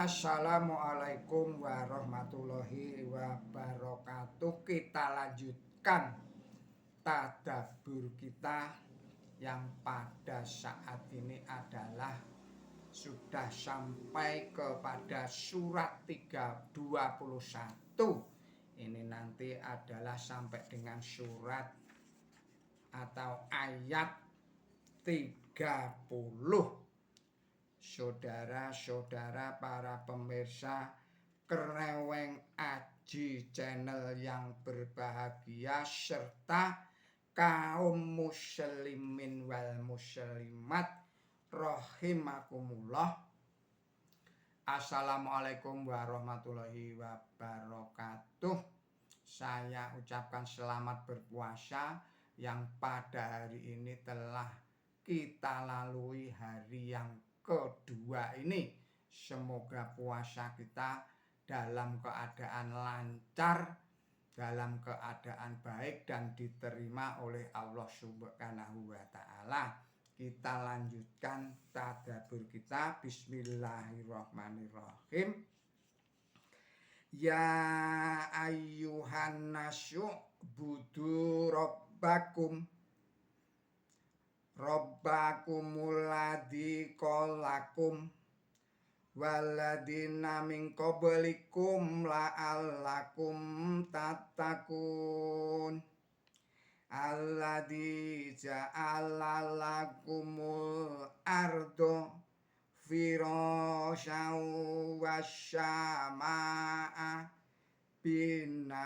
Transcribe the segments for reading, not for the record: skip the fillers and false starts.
Assalamualaikum warahmatullahi wabarakatuh. Kita lanjutkan tadabbur kita yang pada saat ini adalah sudah sampai kepada surat 21. Ini nanti adalah sampai dengan surat atau ayat 30. Saudara-saudara para pemirsa Kreweng Aji Channel yang berbahagia serta kaum muslimin wal muslimat rahimakumullah. Assalamualaikum warahmatullahi wabarakatuh. Saya ucapkan selamat berpuasa yang pada hari ini telah kita lalui hari yang kedua ini. Semoga puasa kita dalam keadaan lancar, dalam keadaan baik dan diterima oleh Allah Subhanahu wa taala. Kita lanjutkan tadabbur kita. Bismillahirrahmanirrahim. Ya ayyuhan nasyu budu rabbakum Rabbakumul ladzi khalaqakum waladina min qablikum la'allakum tattaqun alladzi ja'ala lakumul ardo firasyan wasyama'a bina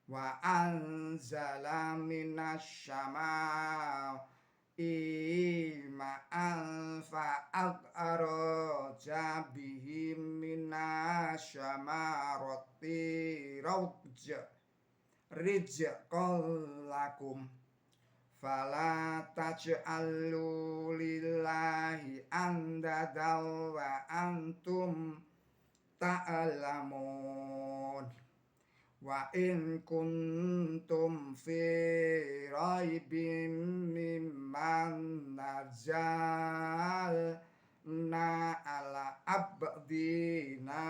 wa anzala minas syama'i ma'an fa'akhraja bihi minas syamarati rizqan lakum fala taj'alu lillahi andadan wa antum ta'lamun. Wa in kuntum fi raibin mimman nazzalna ala abdina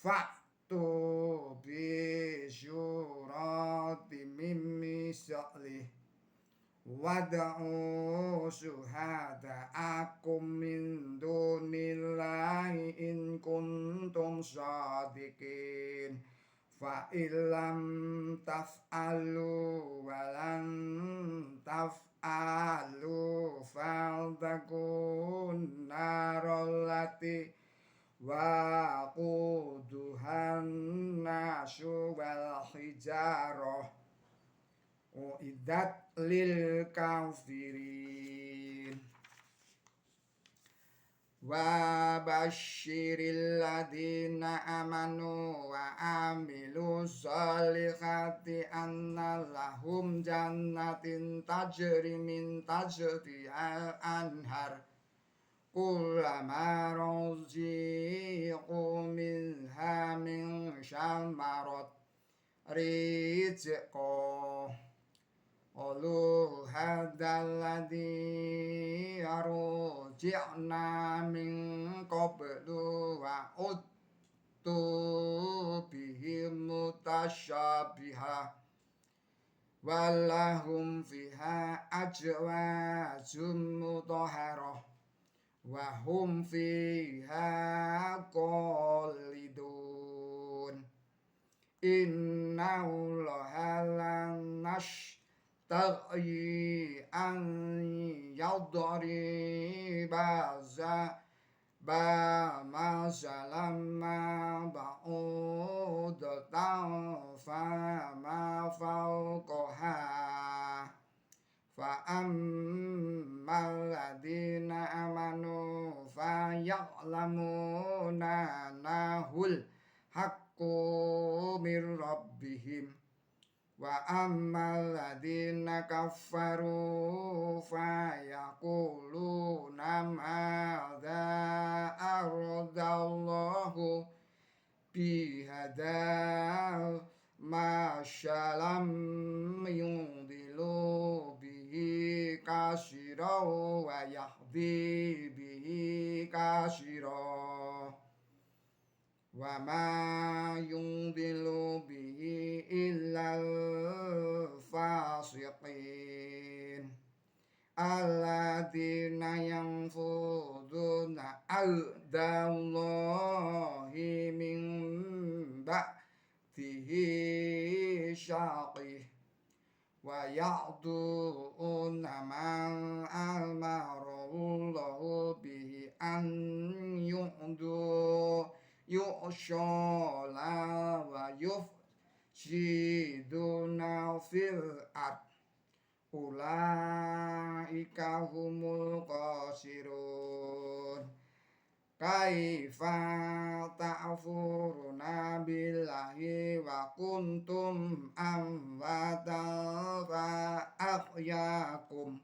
fa'tu bi syurati min mislih wad'u syuhada'akum min dunillahi in kuntum shadiqin fa illam taf'alu walan taf'alu faldakun narallati waquduhan nasu wal hijarah uiddat lil kafirin. Wa basyiril ladina amanu wa amilu sholihati anna lahum jannatin tajri min tahtiha anhar kullama ruziqu minha min syamarat rizqan qalu hadzal ladzi arji'na min qablu wa uttu bihi mutasyabiha walahum fiha azwajum mutahharah wa hum fiha khalidun. Inna allaha lan tagyi an yadriba masalam ma ba'udatan fama fawqaha fa ammal ladina amanu fa ya'lamuna nahul haqqu mir rabbihim wa ammal ladina kafaru fa yaquluna madza aradallahu bihadza masyalam yundilu bihi kasiraw wa yahdi bihi kasyira wa ma yudhillu bihi illal fasiqin alladzina yanfuduna ahdallahi min ba'dihi syaqih wa ya'duna man amarallahu bihi an yu'shala wa yufsiduna fil ard ulaika humul khasirun kaifa ta'furuna billahi wa kuntum amwatan fa ahyakum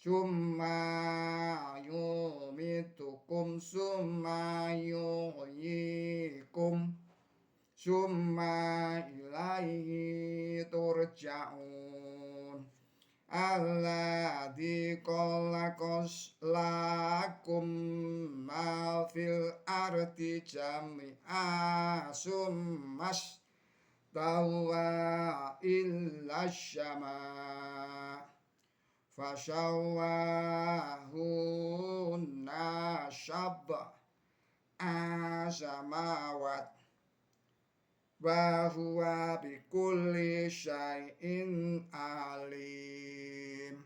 summa yumitukum summa yuhyikum summa ilaihi turja'un alladzi khalaqas lakum ma fil ardi jami'a summas tawa illa syama fasawwahunna sab'a samawat wa huwa bikulli syai'in alim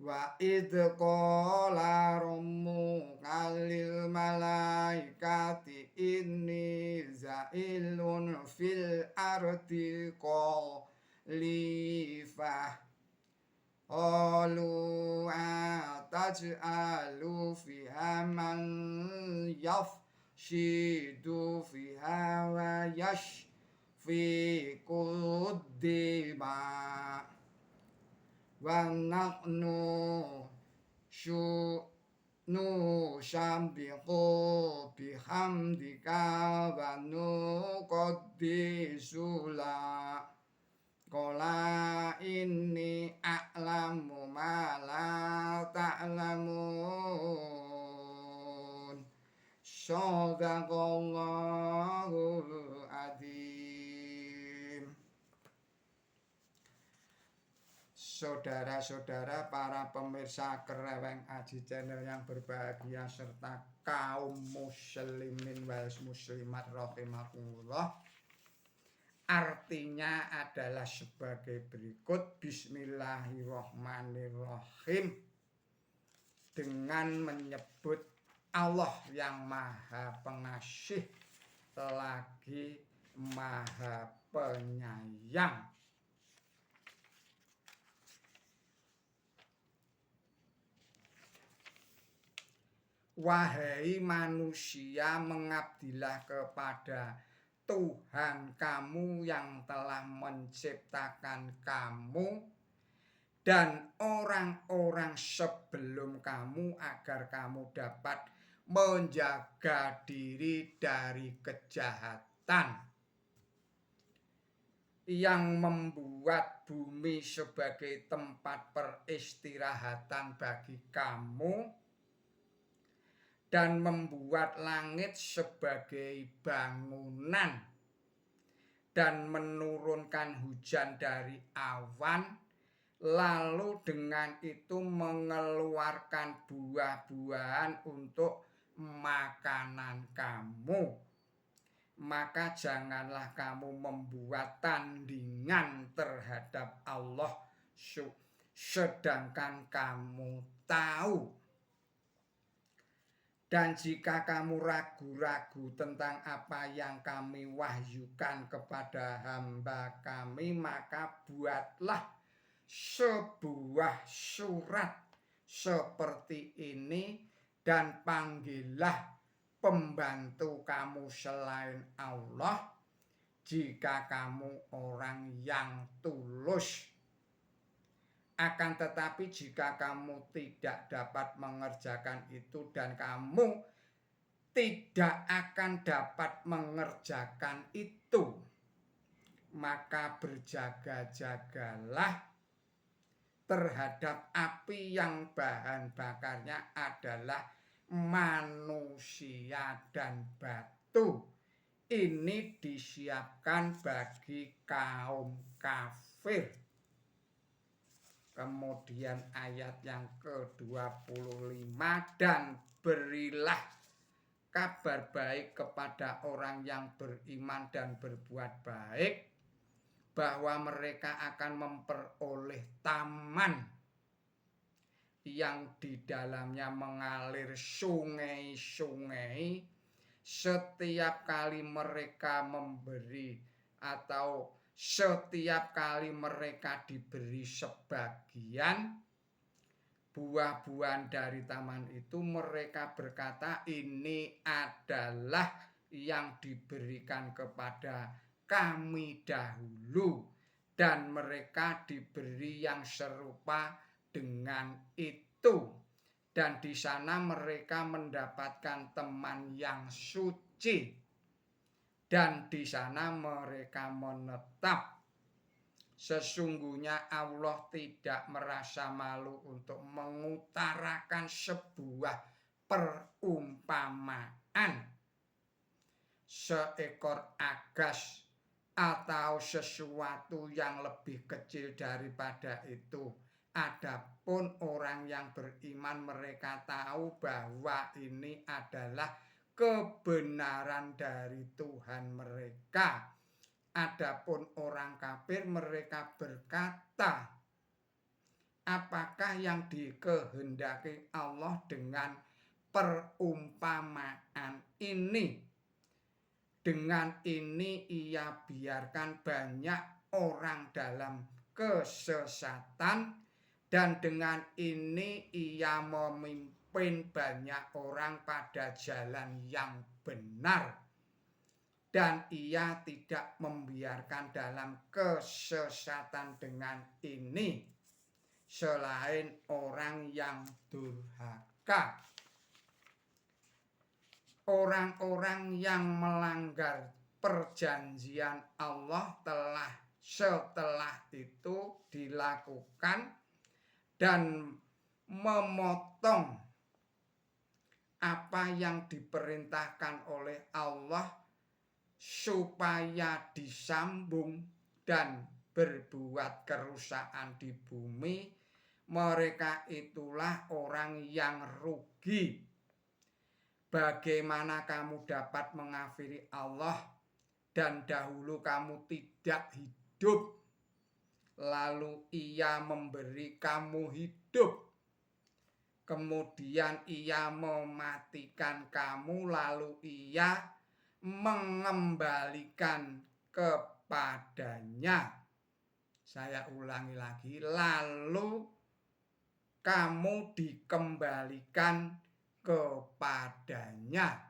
wa idh qala rabbuka lil malaikati inni za'ilun fil ardi khalifah qalu ataj'alu fiha man yufsidu fiha wa yasfiku dima wa nahnu nusabbihu bihamdika wa nuqaddisu lak qala inni a'lamu ma la ta'lamun shadaqallahul adzim. Saudara-saudara para pemirsa Kereweng Aji Channel yang berbahagia serta kaum muslimin wal muslimat rahimakumullah. Artinya adalah sebagai berikut. Bismillahirrahmanirrahim. Dengan menyebut Allah yang Maha Pengasih lagi Maha Penyayang. Wahai manusia, mengabdilah kepada Tuhan kamu yang telah menciptakan kamu dan orang-orang sebelum kamu agar kamu dapat menjaga diri dari kejahatan. Yang membuat bumi sebagai tempat peristirahatan bagi kamu dan membuat langit sebagai bangunan dan menurunkan hujan dari awan, lalu dengan itu mengeluarkan buah-buahan untuk makanan kamu. Maka janganlah kamu membuat tandingan terhadap Allah sedangkan kamu tahu. Dan jika kamu ragu-ragu tentang apa yang kami wahyukan kepada hamba kami, maka buatlah sebuah surat seperti ini dan panggillah pembantu kamu selain Allah jika kamu orang yang tulus. Akan tetapi jika kamu tidak dapat mengerjakan itu dan kamu tidak akan dapat mengerjakan itu, maka berjaga-jagalah terhadap api yang bahan bakarnya adalah manusia dan batu. Ini disiapkan bagi kaum kafir. Kemudian ayat yang ke-25, dan berilah kabar baik kepada orang yang beriman dan berbuat baik, bahwa mereka akan memperoleh taman yang di dalamnya mengalir sungai-sungai setiap kali mereka memberi, atau setiap kali mereka diberi sebagian buah-buahan dari taman itu, mereka berkata ini adalah yang diberikan kepada kami dahulu, dan mereka diberi yang serupa dengan itu, dan di sana mereka mendapatkan teman yang suci, dan di sana mereka menetap. Sesungguhnya Allah tidak merasa malu untuk mengutarakan sebuah perumpamaan. Seekor agas atau sesuatu yang lebih kecil daripada itu. Adapun orang yang beriman, mereka tahu bahwa ini adalah kebenaran dari Tuhan mereka. Adapun orang kafir, mereka berkata, apakah yang dikehendaki Allah dengan perumpamaan ini? Dengan ini ia biarkan banyak orang dalam kesesatan, dan dengan ini ia memimpin banyak orang pada jalan yang benar, dan ia tidak membiarkan dalam kesesatan dengan ini selain orang yang durhaka. Orang-orang yang melanggar perjanjian Allah telah setelah itu dilakukan dan memotong apa yang diperintahkan oleh Allah supaya disambung dan berbuat kerusakan di bumi, mereka itulah orang yang rugi. Bagaimana kamu dapat mengafiri Allah dan dahulu kamu tidak hidup, lalu ia memberi kamu hidup, kemudian ia mematikan kamu, lalu ia mengembalikan kepadanya. Saya ulangi lagi, lalu kamu dikembalikan kepadanya.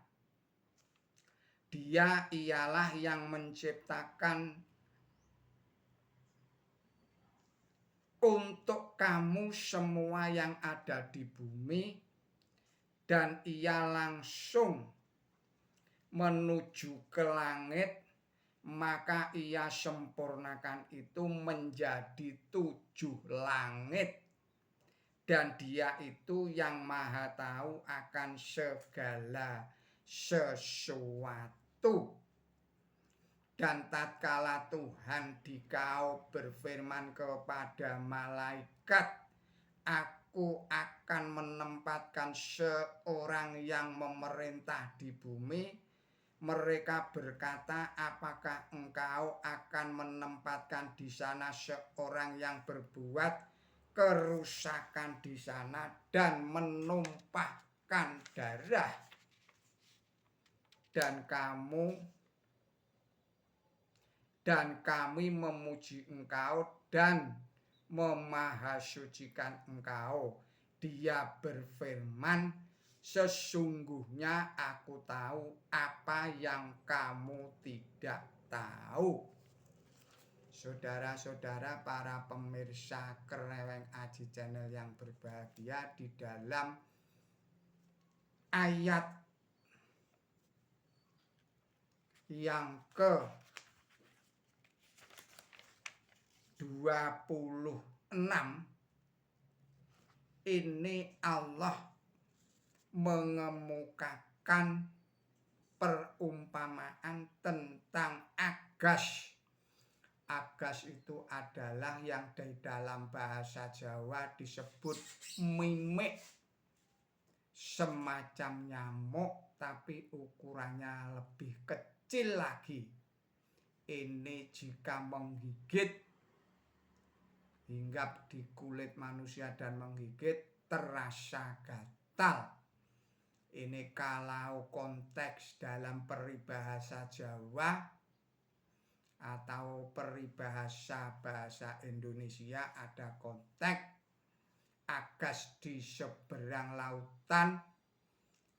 Dia ialah yang menciptakan untuk kamu semua yang ada di bumi, dan ia langsung menuju ke langit, maka ia sempurnakan itu menjadi 7 langit. Dan dia itu yang maha tahu akan segala sesuatu. Dan tatkala Tuhan dikau berfirman kepada malaikat, aku akan menempatkan seorang yang memerintah di bumi. Mereka berkata, apakah engkau akan menempatkan di sana seorang yang berbuat kerusakan di sana dan menumpahkan darah, dan kami memuji engkau dan memahasucikan engkau. Dia berfirman, sesungguhnya aku tahu apa yang kamu tidak tahu. Saudara-saudara, para pemirsa Kreweng Aji Channel yang berbahagia, di dalam ayat yang ke-26 ini Allah mengemukakan perumpamaan tentang agas. Agas itu adalah yang di dalam bahasa Jawa disebut mimik, semacam nyamuk tapi ukurannya lebih kecil lagi. Ini jika menggigit, hinggap di kulit manusia dan menggigit, terasa gatal. Ini kalau konteks dalam peribahasa Jawa atau peribahasa bahasa Indonesia ada konteks agas di seberang lautan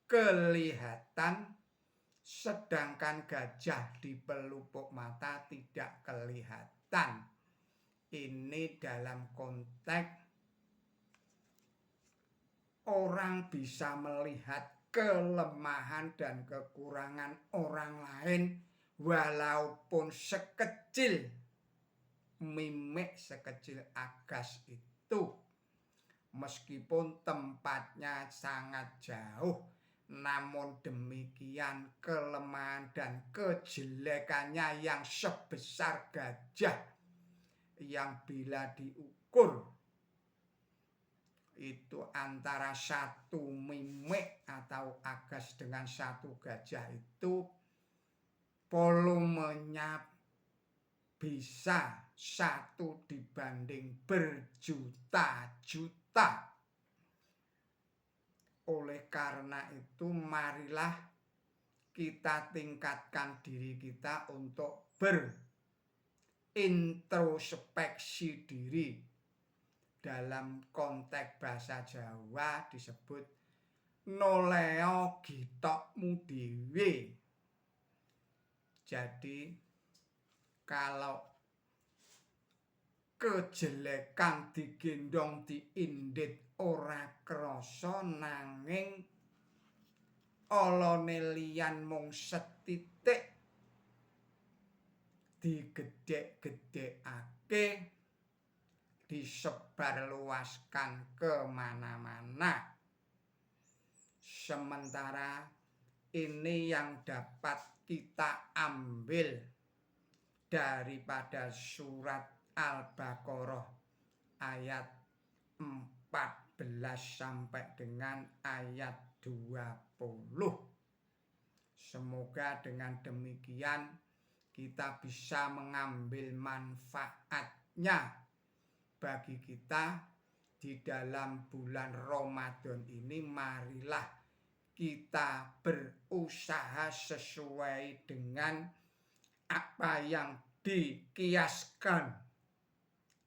kelihatan, sedangkan gajah di pelupuk mata tidak kelihatan. Ini dalam konteks orang bisa melihat kelemahan dan kekurangan orang lain walaupun sekecil mimik, sekecil agas itu. Meskipun tempatnya sangat jauh, namun demikian kelemahan dan kejelekannya yang sebesar gajah yang bila diukur itu antara satu mimik atau agas dengan satu gajah itu volumenya bisa 1 dibanding berjuta-juta. Oleh karena itu marilah kita tingkatkan diri kita untuk berintrospeksi diri. Dalam konteks bahasa Jawa disebut noleo gitokmu dhewe. Jadi kalau kejelekan digendong diindit ora krasa, nanging olone liyan mung setitik digedhek-gedhekake, disebarluaskan kemana-mana. Sementara ini yang dapat kita ambil daripada surat Al-Baqarah ayat 14 sampai dengan ayat 20. Semoga dengan demikian kita bisa mengambil manfaatnya bagi kita di dalam bulan Ramadan ini. Marilah kita berusaha sesuai dengan apa yang dikiaskan,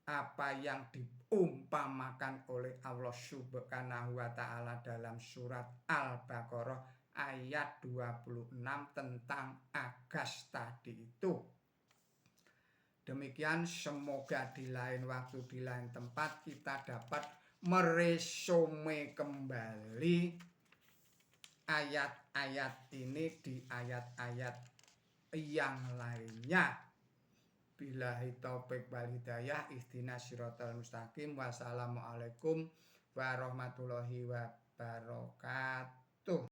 apa yang diumpamakan oleh Allah Subhanahu wa Ta'ala dalam surat Al-Baqarah ayat 26 tentang agas tadi itu. Demikian, semoga di lain waktu, di lain tempat kita dapat meresume kembali ayat-ayat ini di ayat-ayat yang lainnya. Billahi taufiq wal hidayah, ihdinas siratal mustaqim. Wassalamualaikum warahmatullahi wabarakatuh.